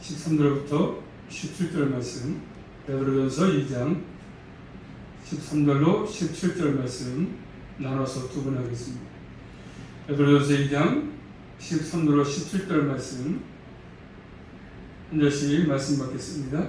13절부터 17절 말씀, 베드로전서 2장 13절로 17절 말씀 나눠서 두 번 하겠습니다. 베드로전서 2장 13절로 17절 말씀 한 절씩 말씀 받겠습니다.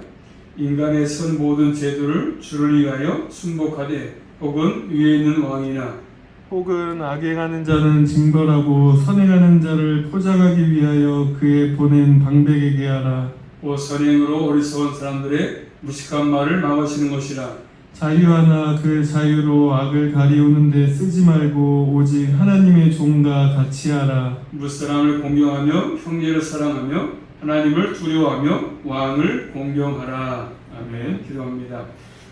인간의 선 모든 제도를 주를 위하여 순복하되 혹은 위에 있는 왕이나 혹은 악행하는 자는 징벌하고 선행하는 자를 포장하기 위하여 그의 보낸 방백에게 하라. 곧 선행으로 어리석은 사람들의 무식한 말을 막으시는 것이라. 자유하나 그 자유로 악을 가리우는 데 쓰지 말고 오직 하나님의 종과 같이 하라. 무사람을 공경하며 형제를 사랑하며 하나님을 두려워하며 왕을 공경하라. 아멘. 기도합니다.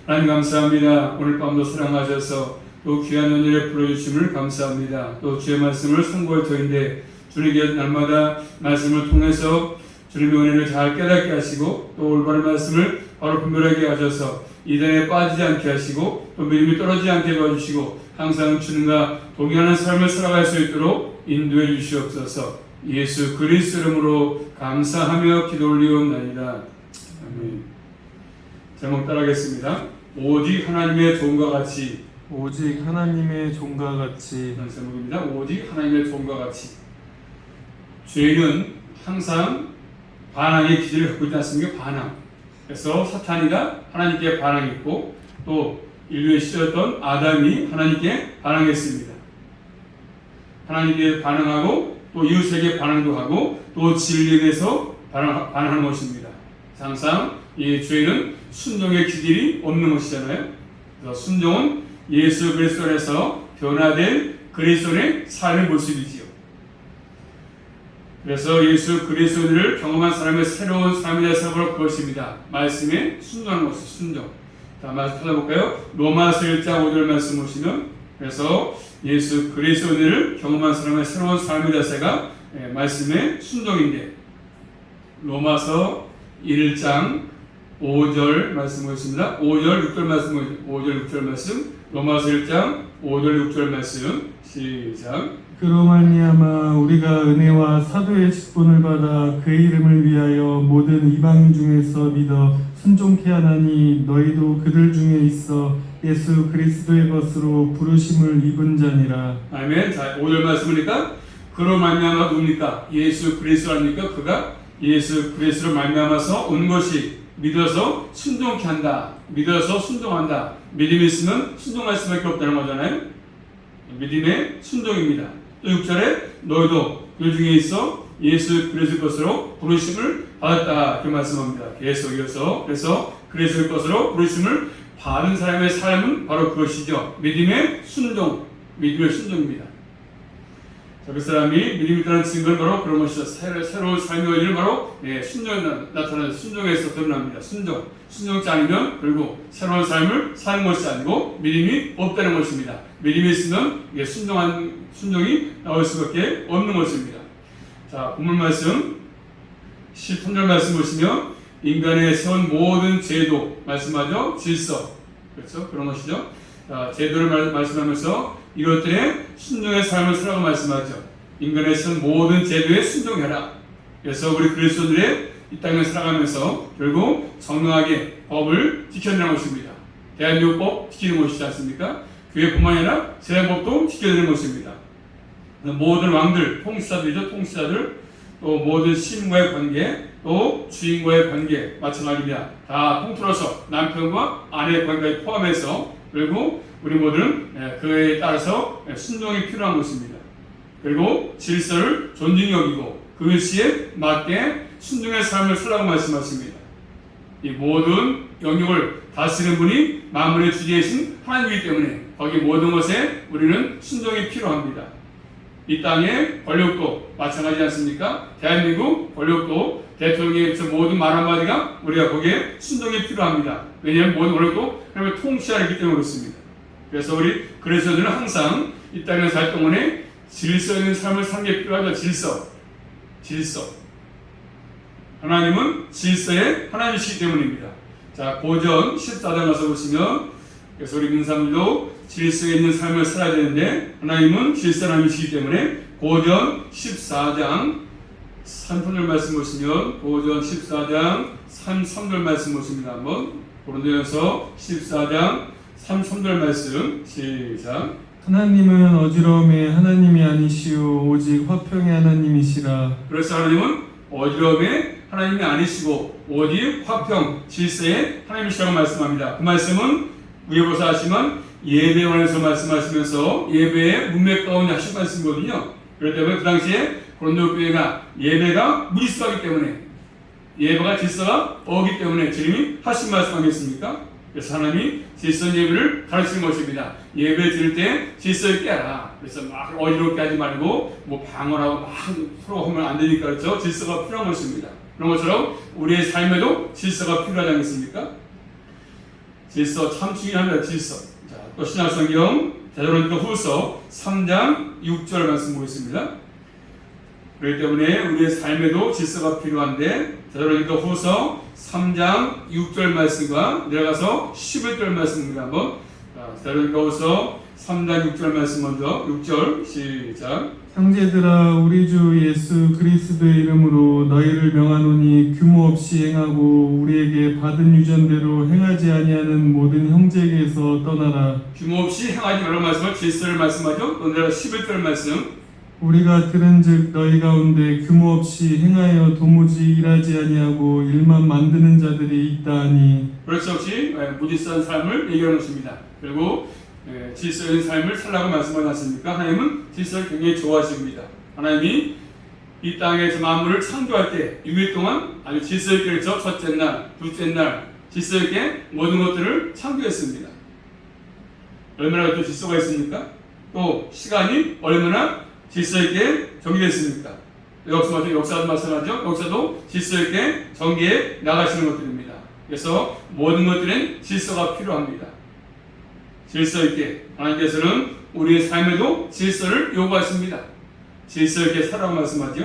하나님 감사합니다. 오늘 밤도 사랑하셔서 또 귀한 연일에 불러주심을 감사합니다. 또 주의 말씀을 선고할 터인데 주님께 날마다 말씀을 통해서 주님의 은혜를 잘 깨닫게 하시고 또 올바른 말씀을 바로 분별하게 하셔서 이단에 빠지지 않게 하시고 또 믿음이 떨어지지 않게 도와주시고 항상 주님과 동행하는 삶을 살아갈 수 있도록 인도해 주시옵소서. 예수 그리스도 이름으로 감사하며 기도 올리옵나이다. 아멘. 제목 따라하겠습니다. 오직 하나님의 종과 같이. 오직 하나님의 종과 같이. 이런 제목입니다. 오직 하나님의 종과 같이. 죄는 항상 반항의 기질을 갖고 있지 않습니까? 반항. 그래서 사탄이가 하나님께 반항했고 또 인류의 시절이었던 아담이 하나님께 반항했습니다. 하나님께 반항하고 또 이웃에게 반항도 하고 또 진리에 대해서 반항하는 것입니다. 항상 이 죄는 순종의 기질이 없는 것이잖아요. 그래서 순종은 예수 그리스도 안에서 변화된 그리스도의 삶의 모습이지요. 그래서 예수 그리스도를 경험한 사람의 새로운 삶이 되어서 그것입니다. 말씀에 순종하는 것이 순종. 자, 말씀 찾아볼까요? 로마서 1장 5절 말씀 보시면 그래서 예수 그리스도를 경험한 사람의 새로운 삶이 되어서가 말씀의 순종인데 로마서 1장 5절 말씀 보겠습니다. 5절 6절 말씀 5절 6절 말씀 로마서 1장 5절 6절 말씀 시작. 그로 말미암아 우리가 은혜와 사도의 직분을 받아 그의 이름을 위하여 모든 이방인 중에서 믿어 순종케 하나니 너희도 그들 중에 있어 예수 그리스도의 것으로 부르심을 입은 자니라. 아멘. 자, 5절 말씀이니까 그로 말미암아 누굽니까? 예수 그리스도 아닙니까? 그가 예수 그리스도로 말미암아서 온 것이 믿어서 순종케 한다. 믿어서 순종한다. 믿음이 있으면 순종할 수밖에 없다는 거잖아요. 믿음의 순종입니다. 또 6절에 너희도 그 중에 있어 예수 그리스도의 것으로 부르심을 받았다. 이렇게 말씀합니다. 계속 이어서 그래서 그리스도의 것으로 부르심을 받은 사람의 삶은 바로 그것이죠. 믿음의 순종, 믿음의 순종입니다. 자, 그 사람이 믿음이 있다는 증거는 바로 그런 것이죠. 새로운 삶의 원리는 바로 순종에 나타나는 순종에서 드러납니다. 순종치 않으면 결국 새로운 삶을 사는 것이 아니고 믿음이 없다는 것입니다. 믿음이 있으면 이게 순종이 나올 수밖에 없는 것입니다. 자, 본문 말씀 13절 말씀 보시면 인간의 세운 모든 제도 말씀하죠. 질서 그렇죠? 그런 것이죠. 자, 제도를 말씀하면서 이것들의 순종의 삶을 살라고 말씀하죠. 인간의 세운 모든 제도에 순종해라. 그래서 우리 그리스도인들의 이 땅을 살아가면서 결국 정당하게 법을 지켜내는 것입니다. 대한민국법 지키는 것이지 않습니까? 교회뿐만 아니라 세상법도 지켜야 되는 것입니다. 모든 왕들, 통치자들이죠. 통치자들, 또 모든 시민과의 관계, 또 주인과의 관계 마찬가지입니다. 다 통틀어서 남편과 아내의 관계까지 포함해서 결국 우리 모두는 그에 따라서 순종이 필요한 것입니다. 그리고 질서를 존중히 여기고 그 위치에 맞게 순종의 삶을 살라고 말씀하십니다. 이 모든 영역을 다스리는 분이 만물의 주제이신 하나님이기 때문에 거기 모든 것에 우리는 순종이 필요합니다. 이 땅의 권력도 마찬가지지 않습니까? 대한민국 권력도 대통령의 모든 말 한마디가 우리가 거기에 순종이 필요합니다. 왜냐하면 모든 권력도 하나님의 통치하기 때문에 그렇습니다. 그래서 우리 그리스도인들은 항상 이 땅에 살 동안에 질서 있는 삶을 사는 게 필요하죠. 질서. 하나님은 질서의 하나님이시기 때문입니다. 자, 고전 14장 가서 보시면 그래서 우리 민사람들도 질서에 있는 삶을 살아야 되는데 하나님은 질서 하나님이시기 때문에 고전 14장 3절 말씀 보시면 고전 14장 33절 말씀 보십니다. 한번 고린도전서 14장 33절 말씀 시작. 하나님은 어지러움의 하나님이 아니시오 오직 화평의 하나님이시라. 그래서 하나님은 어지러움의 하나님이 아니시고 오직 화평, 질서의 하나님이시라고 말씀합니다. 그 말씀은 위에 보사 하시면 예배에 관해서 말씀하시면서 예배의 문맥 가운데 하신 말씀이거든요. 그렇기 때문에 그 당시에 고린도 교회가 예배가 무질서하기 때문에 예배가 질서가 없기 때문에 주님이 하신 말씀 아니겠습니까? 그래서 하나님이 질서 예배를 가르치는 것입니다. 예배 드릴 때 질서 있게 하라. 그래서 막 어지럽게 하지 말고 뭐 방언하고 막 서로 하면 안 되니까 그렇죠. 질서가 필요한 것입니다. 그런 것처럼 우리의 삶에도 질서가 필요하지 않겠습니까? 질서 참 중요합니다. 질서. 자, 또 신약성경 데살로니가 후서 3장 6절 말씀 보겠습니다. 그렇기 때문에 우리의 삶에도 질서가 필요한데 데살로니가 후서 3장 6절 말씀과 내려가서 11절 말씀입니다. 한번 데살로니가 후서 3장 6절 말씀 먼저 6절 시작. 형제들아 우리 주 예수 그리스도의 이름으로 너희를 명하노니 규모 없이 행하고 우리에게 받은 유전대로 행하지 아니하는 모든 형제에게서 떠나라. 규모 없이 행하지 말라는 말씀을 질서를 말씀하죠. 또 내가 11절 말씀. 우리가 들은즉 너희 가운데 규모 없이 행하여 도무지 일하지 아니하고 일만 만드는 자들이 있다 하니. 그렇지 없이 무질서한 삶을 얘기하는 것입니다. 그리고 질서 있는 삶을 살라고 말씀하지 않습니까? 하나님은 질서를 굉장히 좋아하십니다. 하나님이 이 땅에서 만물을 창조할 때 6일 동안 아주 질서 있게 그렇죠. 첫째 날, 둘째 날 질서 있게 모든 것들을 창조했습니다. 얼마나 또 질서가 있습니까? 또 시간이 얼마나 질서 있게 정리됐습니까? 역사도 마찬가지죠. 역사도 질서 있게 전개해 나가시는 것들입니다. 그래서 모든 것들은 질서가 필요합니다. 질서 있게 하나님께서는 우리의 삶에도 질서를 요구하십니다. 질서 있게 살라고 말씀하죠.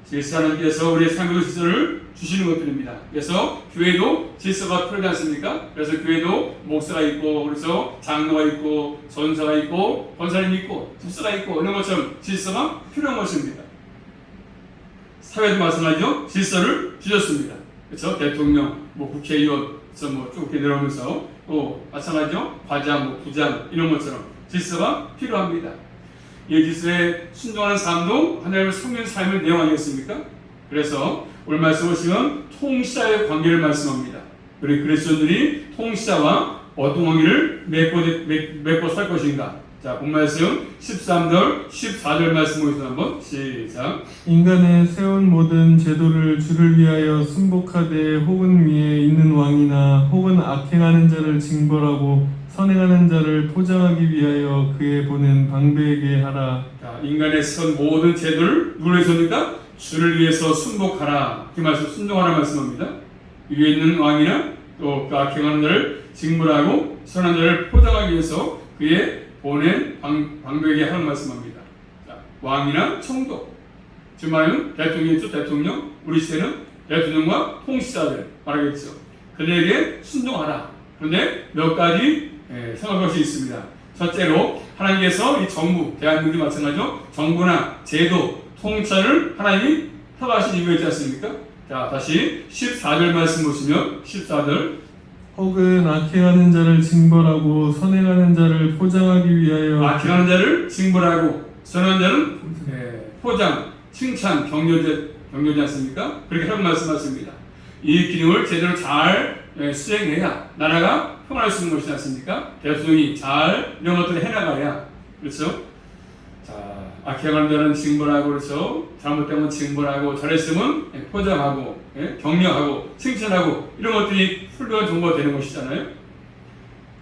질서 하나님께서 우리의 삶에도 질서를 주시는 것들입니다. 그래서 교회도 질서가 필요하지 않습니까? 그래서 교회도 목사가 있고 그래서 장로가 있고 전사가 있고 권사님이 있고 집사가 있고 이런 것처럼 질서가 필요한 것입니다. 사회도 마찬가지죠. 질서를 주셨습니다. 그렇죠? 대통령, 뭐 국회의원, 뭐 쭉 이렇게 내려오면서 또 마찬가지죠. 과장, 뭐 부장 이런 것처럼 질서가 필요합니다. 이 질서에 순종하는 삶도 하나님을 섬기는 삶의 내용 아니겠습니까? 그래서 오늘 말씀 보시면 통치자의 관계를 말씀합니다. 우리 그리스도인들이 통치자와 어떤 관계를 맺고 살 것인가? 자, 본 말씀 13절, 14절 말씀 보겠습니다. 한번 시작. 인간의 세운 모든 제도를 주를 위하여 순복하되 혹은 위에 있는 왕이나 혹은 악행하는 자를 징벌하고 선행하는 자를 포장하기 위하여 그의 보낸 방배에게 하라. 자, 인간의 세운 모든 제도를 누구를 위해서입니까? 주를 위해서 순복하라. 그 말씀 순종하라 말씀합니다. 위에 있는 왕이나 또 그 악행하는 자를 징벌하고 선한 자를 포장하기 위해서 그의 보낸 방배에게 하는 말씀합니다. 자, 왕이나 총독, 지금 말하면 대통령이죠. 대통령, 우리 시대는 대통령과 통치자들 말하겠죠. 그들에게 순종하라. 그런데 몇 가지 생각할 것이 있습니다. 첫째로 하나님께서 이 정부, 대한민국이 마찬가지죠. 정부나 제도, 통치를 하나님이 허가하신 이유가 있지 않습니까? 자, 다시 14절 말씀 보시면 14절. 혹은 악행하는 자를 징벌하고 선행하는 자를 포장하기 위하여. 악행하는 자를 징벌하고 선행하는 자는 포장, 칭찬, 격려지 않습니까? 그렇게 하고 말씀하십니다. 이 기능을 제대로 잘 수행해야 나라가 평안할 수 있는 것이지 않습니까? 대통령이 잘 이런 것들을 해나가야. 그렇죠? 자, 악행하는 자는 징벌하고 그렇죠? 잘못되면 징벌하고 잘했으면 포장하고 격려하고 칭찬하고 이런 것들이 훌륭한 정보가 되는 것이잖아요.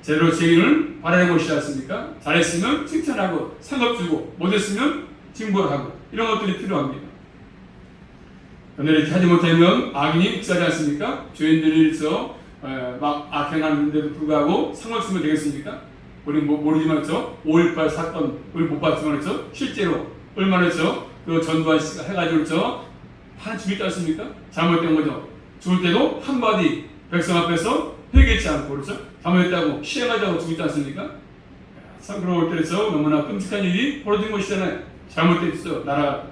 제대로 책임을 바라는 것이지 않습니까? 잘했으면 칭찬하고 상급 주고 못했으면 징벌하고 이런 것들이 필요합니다. 그런데 이렇게 하지 못하면 악인이 취하지 않습니까? 죄인들이 막 악행하는데도 불구하고 상을 주면 되겠습니까? 우리 모르지만 5.18 사건 우리 못 봤지만 실제로 얼마나 그 전두환 씨가 해가지고 한 죽였지 않습니까? 잘못된 거죠. 죽을 때도 한마디 백성 앞에서 회개치 않고 그렇죠? 잘못했다고 시행하자고 죽였지 않습니까? 참 그럴 때에서 너무나 끔찍한 일이 벌어진 것이잖아요. 잘못됐어 나라가.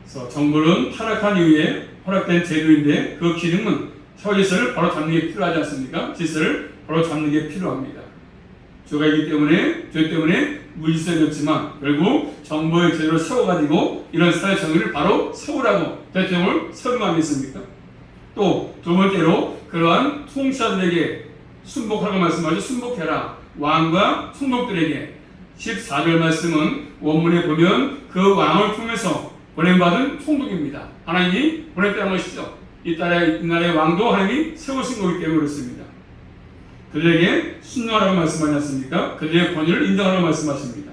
그래서 정부는 타락한 이후에 허락된 제도인데 그 기능은 혀질서를 바로 잡는 게 필요하지 않습니까? 질서를 바로 잡는 게 필요합니다. 죄가 있기 때문에 죄 때문에 무질서해졌지만 결국 정부의 제도를 세워가지고 이런 사회 정의를 바로 세우라고 대통령을 세운 거 아니겠습니까? 또 두 번째로 그러한 통치자들에게 순복하라고 말씀하죠. 순복해라. 왕과 총독들에게 14절 말씀은 원문에 보면 그 왕을 통해서 보냄받은 총독입니다. 하나님이 보냈다는 것이죠. 이 나라의 왕도 하나님이 세우신 거기 때문에 그렇습니다. 그들에게 순종하라고 말씀하지 않습니까? 그들의 권위를 인정하라고 말씀하십니다.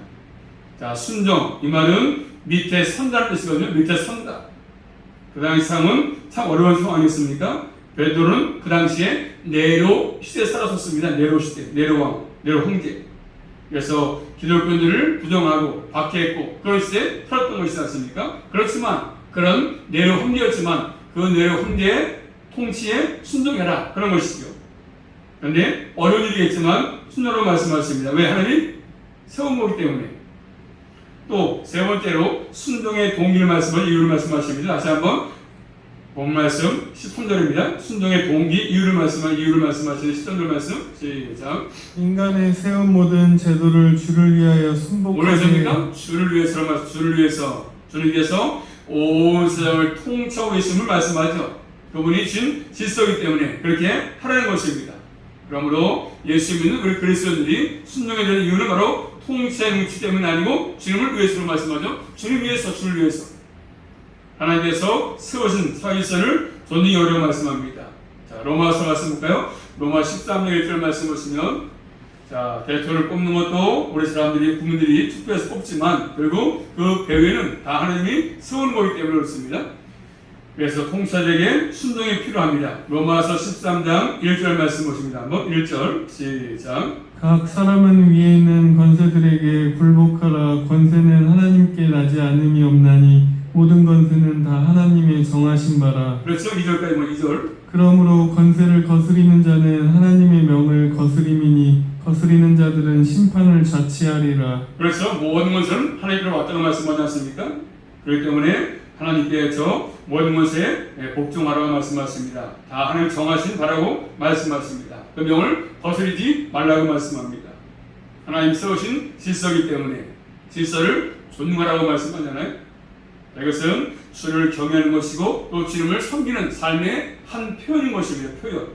자, 순종 이 말은 밑에 선다는 뜻이거든요. 밑에 선다. 그 당시 상은 참 어려운 상황 아니었습니까? 베드로는 그 당시에 네로 시대에 살았었습니다. 네로 시대, 네로 왕, 네로 황제. 그래서 기독교인들을 부정하고 박해했고 그런 시대에 살았던 것이지 않습니까? 그렇지만 그런 네로 황제였지만 그 네로 황제의 통치에 순종해라 그런 것이죠. 그런데 어려운 일이겠지만 순종으로 말씀하십니다. 왜? 하나님이 세운 거기 때문에. 또 세 번째로 순종의 동기를 말씀하시고 이유를 말씀하십니다. 다시 한번 본 말씀 13절입니다. 순종의 동기, 이유를 말씀하시는 13절 말씀 시작. 인간의 세운 모든 제도를 주를 위하여 뭐라 순복하게 했습니까? 주를 위해서 온 세상을 통치하고 계심을 말씀하죠. 그분이 준 질서이기 때문에 그렇게 하라는 것입니다. 그러므로 예수 믿는 우리 그리스도인들이 순종해야 되는 이유는 바로 통치의 뭉치 때문이 아니고 주님을 위해서로 말씀하죠. 주님 위해서, 주를 위해서. 하나님께서 세우신 사회질서를 존중히 어려워 말씀합니다. 자, 로마서 말씀 볼까요? 로마 13장 1절 말씀 보시면 자, 대통령을 뽑는 것도 우리 사람들이, 국민들이 투표해서 뽑지만 결국 그 배후에는 다 하나님이 세우는 거기 때문에 그렇습니다. 그래서 통치자에게 순종이 필요합니다. 로마서 13장 1절 말씀 보십니다. 한번 1절 시작. 각 사람은 위에 있는 권세들에게 굴복하라. 권세는 하나님께 나지 않음이 없나니 모든 권세는 다 하나님의 정하신 바라. 그렇죠. 2절까지 뭐 2절. 그러므로 권세를 거스리는 자는 하나님의 명을 거스림이니 거스리는 자들은 심판을 자취하리라. 그렇죠. 모든 것은 하나님께로 왔다는 말씀하지 않습니까? 그렇기 때문에 하나님께서 모든 것에 복종하라고 말씀하십니다. 다 하나님 정하신 바라고 말씀하십니다. 그 명을 거스리지 말라고 말씀합니다. 하나님 세우신 질서이기 때문에 질서를 존중하라고 말씀하잖아요. 이것은 주를 경외하는 것이고 또 주님을 섬기는 삶의 한 표현인 것입니다. 표현.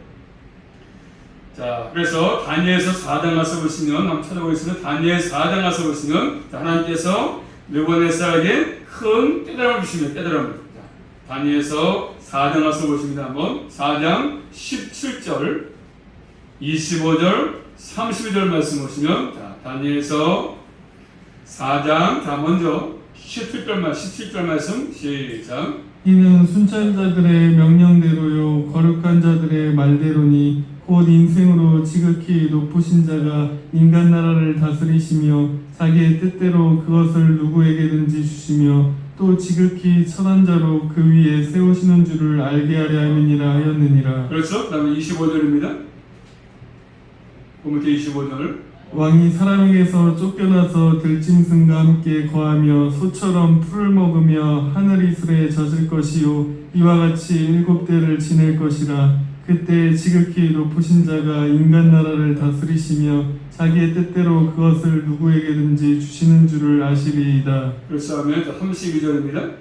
자, 그래서 다니엘서 4장 가서 보시면 한번 찾아보겠습니다. 다니엘 4장 가서 보시면 하나님께서 느부갓네살에게 큰 깨달음을 주십니다. 깨달음을. 자, 다니엘서 4장 가서 보십니다. 한번 4장 17절 25절 32절 말씀 보시면 자, 다니엘서 4장 자 먼저 17절 말씀 시작. 이는 순찰자들의 명령대로요 거룩한 자들의 말대로니 곧 인생으로 지극히 높으신 자가 인간 나라를 다스리시며 자기의 뜻대로 그것을 누구에게든지 주시며 또 지극히 선한 자로 그 위에 세우시는 줄을 알게 하려 함이니라 하였느니라. 그렇죠. 그 다음에 25절입니다. 보면 25절. 왕이 사람에게서 쫓겨나서 들짐승과 함께 거하며 소처럼 풀을 먹으며 하늘 이슬에 젖을 것이요 이와 같이 7대를 지낼 것이라. 그때 지극히 높으신 자가 인간 나라를 다스리시며 자기의 뜻대로 그것을 누구에게든지 주시는 줄을 아시리이다. 그렇죠. 하면 32절입니다.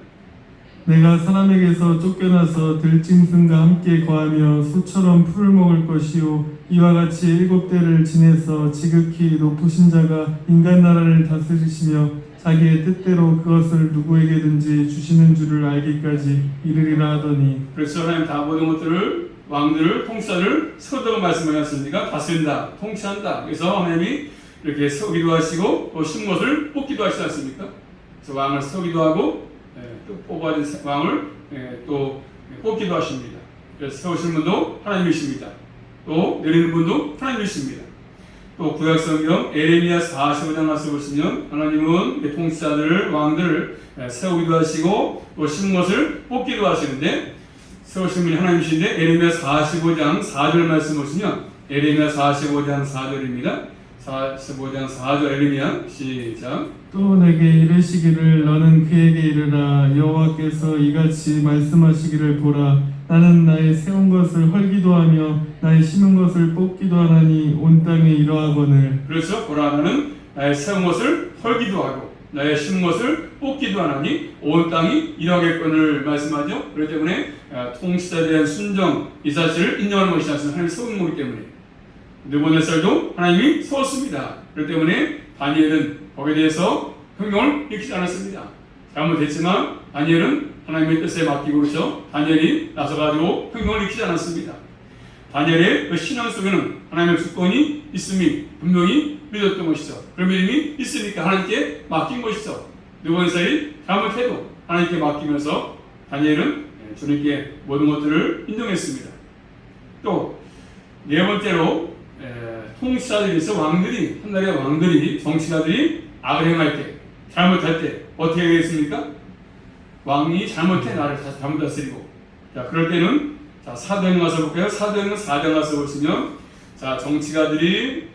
내가 사람에게서 쫓겨나서 들짐승과 함께 거하며 소처럼 풀을 먹을 것이요 이와 같이 7대를 지내서 지극히 높으신 자가 인간 나라를 다스리시며 자기의 뜻대로 그것을 누구에게든지 주시는 줄을 알기까지 이르리라 하더니. 그래서 하나님 다 모든 것들을 왕들을 통치자를 세우다고 말씀하셨습니까? 다스린다, 통치한다. 그래서 하나님이 이렇게 세우기도 하시고 또 심은 것을 뽑기도 하시지 않습니까? 그래서 왕을 세우기도 하고 또 뽑아진 왕을 또 뽑기도 하십니다. 그래서 세우시는 분도 하나님이십니다. 또 내리는 분도 하나님이십니다. 또 구약성경 에레미야 45장 가서 보시면 하나님은 통치자들을 왕들을 세우기도 하시고 또 심은 것을 뽑기도 하시는데 세우신 분이 하나님이신데 에레미야 45장 4절 말씀 보시면 에레미야 45장 4절입니다. 45장 4절 에레미야 시작. 또 내게 이르시기를 너는 그에게 이르라 여호와께서 이같이 말씀하시기를 보라 나는 나의 세운 것을 헐기도 하며 나의 심은 것을 뽑기도 하나니 온 땅에 이러하거늘. 그래서 보라 나는 나의 세운 것을 헐기도 하고 나의 심은 것을 뽑기도 하나니 온 땅이 이러하겠거늘 말씀하죠. 그렇기 때문에 통치자에 대한 순종 이 사실을 인정하는 것이 아니라 하나님이 세운 거기 때문에 느부갓네살도 하나님이 세웠습니다. 그렇기 때문에 다니엘은 거기에 대해서 흥명을 일으키지 않았습니다. 잘못했지만 다니엘은 하나님의 뜻에 맡기고 그렇죠. 다니엘이 나서가지고 흥명을 일으키지 않았습니다. 다니엘의 그 신앙 속에는 하나님의 주권이 있음이 분명히 믿었던 것이죠. 그런 믿음이 있으니까 하나님께 맡긴 것이죠. 느부갓네살이 잘못해도 하나님께 맡기면서 다니엘은 주님께 모든 것들을 인정했습니다. 또 네 번째로 통치자들이 있어 왕들이 한 나라의 왕들이 정치가들이 악을 행할 때 잘못할 때 어떻게 하겠습니까? 왕이 잘못해 나를 다시 잘못 다스리고 자 그럴 때는 자 사도행 가서 볼까요? 사도행 4장 가서 보시면 자 정치가들이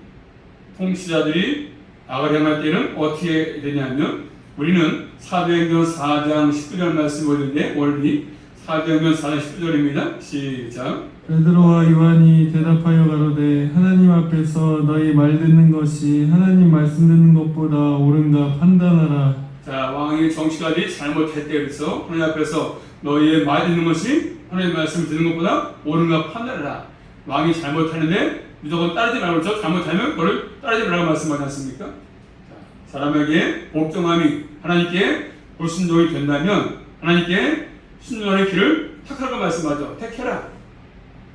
통치자들이 악을 행할 때는 어떻게 되냐면 우리는 사도행전 4장 19절 말씀 보는데 원리 사도행전 4장 19절입니다. 시작. 베드로와 요한이 대답하여 가로되 하나님 앞에서 너희 말 듣는 것이 하나님 말씀 듣는 것보다 옳은가 판단하라. 자 왕이 정치가들이 잘못했대 그래서 하나님 앞에서 너희의 말 듣는 것이 하나님 말씀 듣는 것보다 옳은가 판단하라. 왕이 잘못하는데 무조건 따르지 말고 저 잘못하면 그걸 따르지 말라고 말씀하지 않습니까? 자, 사람에게 복종함이 하나님께 불순종이 된다면 하나님께 순종하는 길을 택하라고 말씀하죠. 택해라.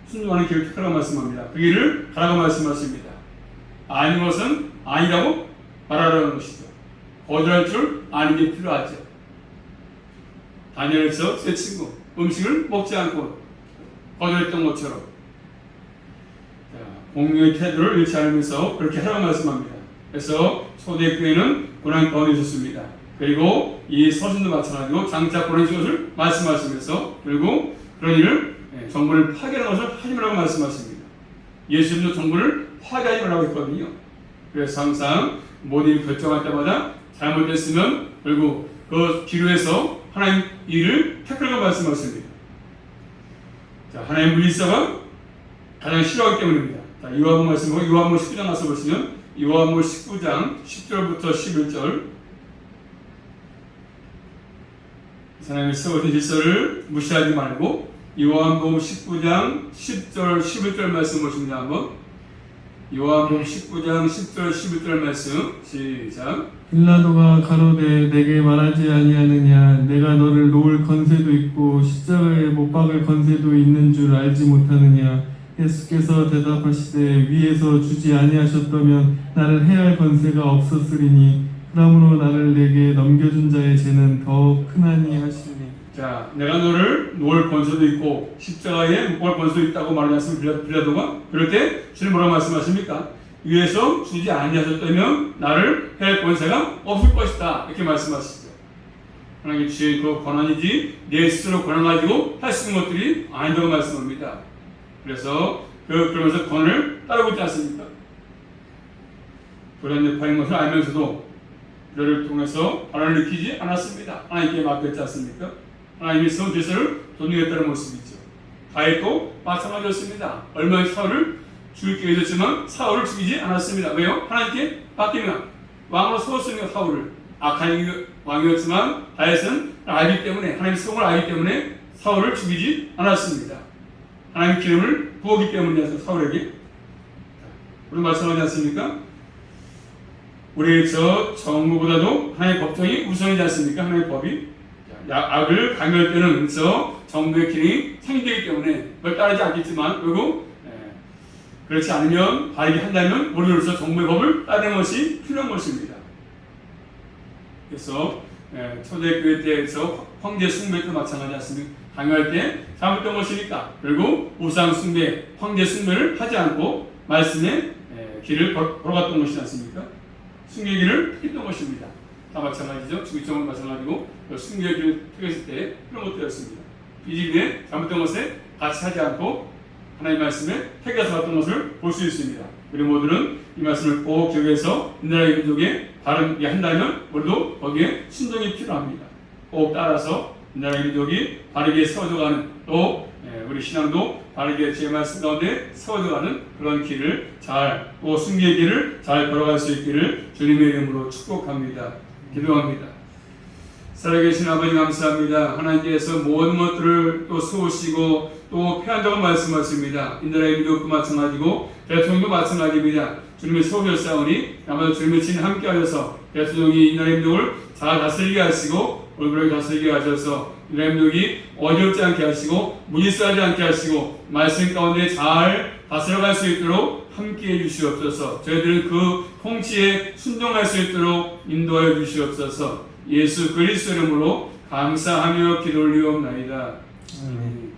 순종하는 길을 택하라고 말씀합니다. 그 길을 가라고 말씀하십니다. 아닌 것은 아니라고 말하라는 것이죠. 거절할 줄 아는 게 필요하죠. 다니엘에서 제 친구 음식을 먹지 않고 거절했던 것처럼 공유의 태도를 잃지 않으면서 그렇게 하라고 말씀합니다. 그래서 초대교회는 고난 가운데 있었습니다. 그리고 이 서신도 마찬가지로 장차 고난의 것을 말씀하시면서 그리고 그런 일을 정부를 파괴하는 것을 하지 말라고 말씀하십니다. 예수님도 정부를 파괴하지 말라고 했거든요. 그래서 항상 모든 일을 결정할 때마다 잘못됐으면 결국 그 기로에서 하나님 일을 택하라고 말씀하십니다. 자, 하나님 물리사가 가장 싫어하기 때문입니다. 자, 요한복음 말씀 보고 요한복음 19장 가서 보시면 요한복음 19장 10절부터 11절 하나님의 세우신 질서를 무시하지 말고 요한복음 19장 10절 11절 말씀 보십니다. 한번 요한복음 19장 10절 11절 말씀 시작. 빌라도가 가로되 내게 말하지 아니하느냐 내가 너를 놓을 건세도 있고 십자가에 못 박을 건세도 있는 줄 알지 못하느냐. 예수께서 대답하시되 위에서 주지 아니하셨다면 나를 해할 건세가 없었으리니 그러므로 나를 내게 넘겨준 자의 죄는 더 크나니 하시니. 자, 내가 너를 놓을 권세도 있고 십자가에 못 박을 권세도 있다고 말하지 않습니까? 빌라도가 그럴 때 주님 뭐라고 말씀하십니까? 위에서 주지 아니하셨다면 나를 해할 권세가 없을 것이다 이렇게 말씀하시죠. 하나님의 주의 그 권한이지 내 스스로 권한 가지고 할 수 있는 것들이 아니라고 말씀합니다. 그래서 그러면서 권을 따르고 있지 않습니까? 불연nep하인 것을 알면서도 그를 통해서 바람을 일으키지 않았습니다. 하나님께 맡겼지 않습니까? 하나님이 세운 질서를 존중했다는 모습이죠. 다윗도 마찬가지였습니다. 얼마나 사울을 죽일 기회가 있었지만 사울을 죽이지 않았습니다. 왜요? 하나님께 맡기면 왕으로 세웠으니까 사울을 악한 왕이었지만 다윗은 알기 때문에 하나님의 세움을 알기 때문에 사울을 죽이지 않았습니다. 하나님의 기름을 부었기 때문이죠. 사울에게 우리 말씀하지 않습니까? 우리 저 정부보다도 하나님의 법정이 우선이지 않습니까? 하나님의 법이 악을 강요할 때는 저 정부의 기능이 상기되기 때문에 그걸 따르지 않겠지만 그리고 그렇지 않으면 바르게 한다면 우리로서 정부의 법을 따르는 것이 필요한 것입니다. 그래서 초대교회 때에서 황제 숭배도 마찬가지 않습니까? 강요할 때 잘못된 것이니까 그리고 우상 숭배, 황제 숭배를 하지 않고 말씀의 길을 걸어갔던 것이지 않습니까? 숭배의 길을 했던 것입니다. 다 마찬가지죠. 주기점은 마찬가지고 숭배의 길을 택했을 때 그런 것들이었습니다. 이 집에 잘못된 것에 같이 하지 않고 하나님 말씀에 택해서 왔던 것을 볼 수 있습니다. 우리 모두는 이 말씀을 꼭 기억해서 이 나라의 민족에 바르게 한다면 우리도 거기에 순종이 필요합니다. 꼭 따라서 이 나라의 민족이 바르게 세워져가는 또 우리 신앙도 바르게 제 말씀 가운데 세워져가는 그런 길을 잘 또 승리의 길을 잘 걸어갈 수 있기를 주님의 이름으로 축복합니다. 기도합니다. 살아계신 아버지 감사합니다. 하나님께서 모든 것들을 또 세우시고 또 폐한다고 말씀하십니다. 이 나라의 민족도 마찬가지고 대통령도 마찬가지입니다. 주님이 세우셨사오니 아마도 주님의 친히 함께하셔서 대통령이 이 나라의 민족을 잘 다스리게 하시고 올바르게 다스리게 하셔서 이 나라의 민족이 어렵지 않게 하시고 무리수하지 않게 하시고 말씀 가운데 잘 다스려갈 수 있도록 함께해 주시옵소서. 저희들은 그 통치에 순종할 수 있도록 인도하여 주시옵소서. 예수 그리스도 이름으로 감사하며 기도 올리옵나이다. 아멘.